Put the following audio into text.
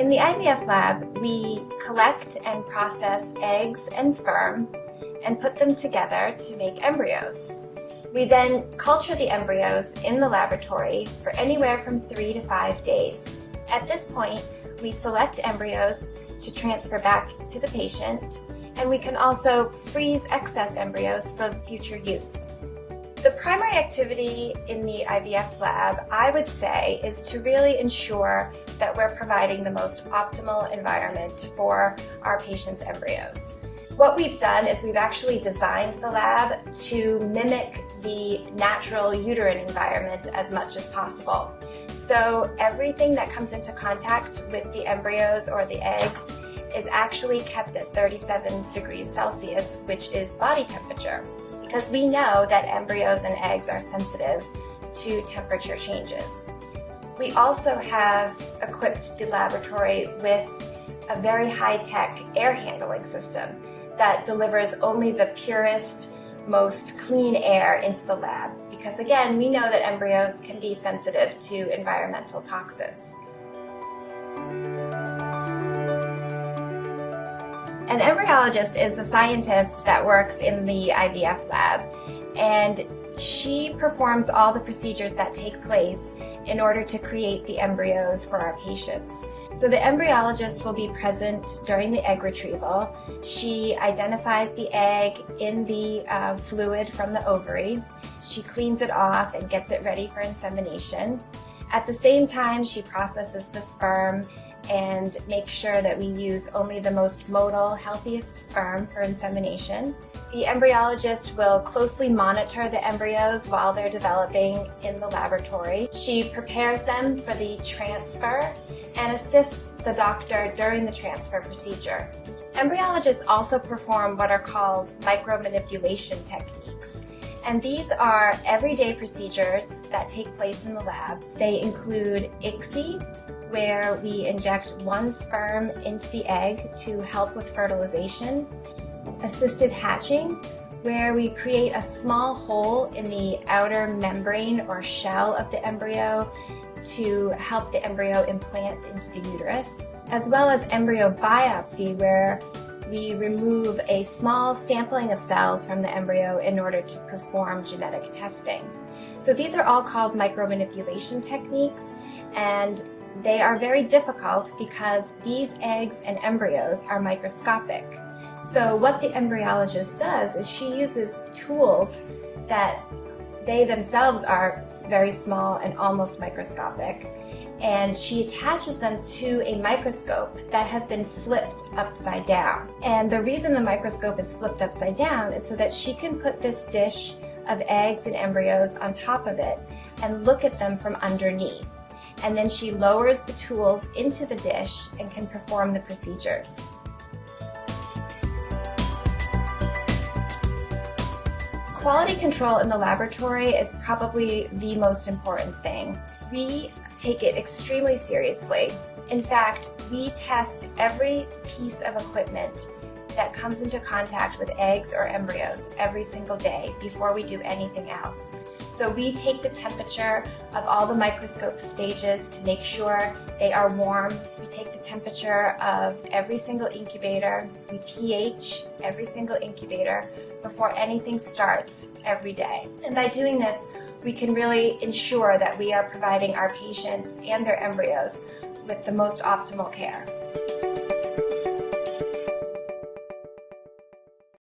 In the IVF lab, we collect and process eggs and sperm and put them together to make embryos. We then culture the embryos in the laboratory for anywhere from 3 to 5 days. At this point, we select embryos to transfer back to the patient, and we can also freeze excess embryos for future use. The primary activity in the IVF lab, I would say, is to really ensure that we're providing the most optimal environment for our patients' embryos. What we've done is we've actually designed the lab to mimic the natural uterine environment as much as possible. So everything that comes into contact with the embryos or the eggs is actually kept at 37 degrees Celsius, which is body temperature, because we know that embryos and eggs are sensitive to temperature changes. We also have equipped the laboratory with a very high-tech air handling system that delivers only the purest, most clean air into the lab, because again, we know that embryos can be sensitive to environmental toxins. An embryologist is the scientist that works in the IVF lab, and she performs all the procedures that take place in order to create the embryos for our patients. So the embryologist will be present during the egg retrieval. She identifies the egg in the fluid from the ovary. She cleans it off and gets it ready for insemination. At the same time, she processes the sperm and makes sure that we use only the most motile, healthiest sperm for insemination. The embryologist will closely monitor the embryos while they're developing in the laboratory. She prepares them for the transfer and assists the doctor during the transfer procedure. Embryologists also perform what are called micromanipulation techniques. And these are everyday procedures that take place in the lab. They include ICSI, where we inject one sperm into the egg to help with fertilization. Assisted hatching, where we create a small hole in the outer membrane or shell of the embryo to help the embryo implant into the uterus, as well as embryo biopsy, where we remove a small sampling of cells from the embryo in order to perform genetic testing. So these are all called micromanipulation techniques, and they are very difficult because these eggs and embryos are microscopic. So what the embryologist does is she uses tools that they themselves are very small and almost microscopic, and she attaches them to a microscope that has been flipped upside down. And the reason the microscope is flipped upside down is so that she can put this dish of eggs and embryos on top of it and look at them from underneath. And then she lowers the tools into the dish and can perform the procedures. Quality control in the laboratory is probably the most important thing. We take it extremely seriously. In fact, we test every piece of equipment that comes into contact with eggs or embryos every single day before we do anything else. So we take the temperature of all the microscope stages to make sure they are warm. We take the temperature of every single incubator. We pH every single incubator before anything starts every day. And by doing this, we can really ensure that we are providing our patients and their embryos with the most optimal care.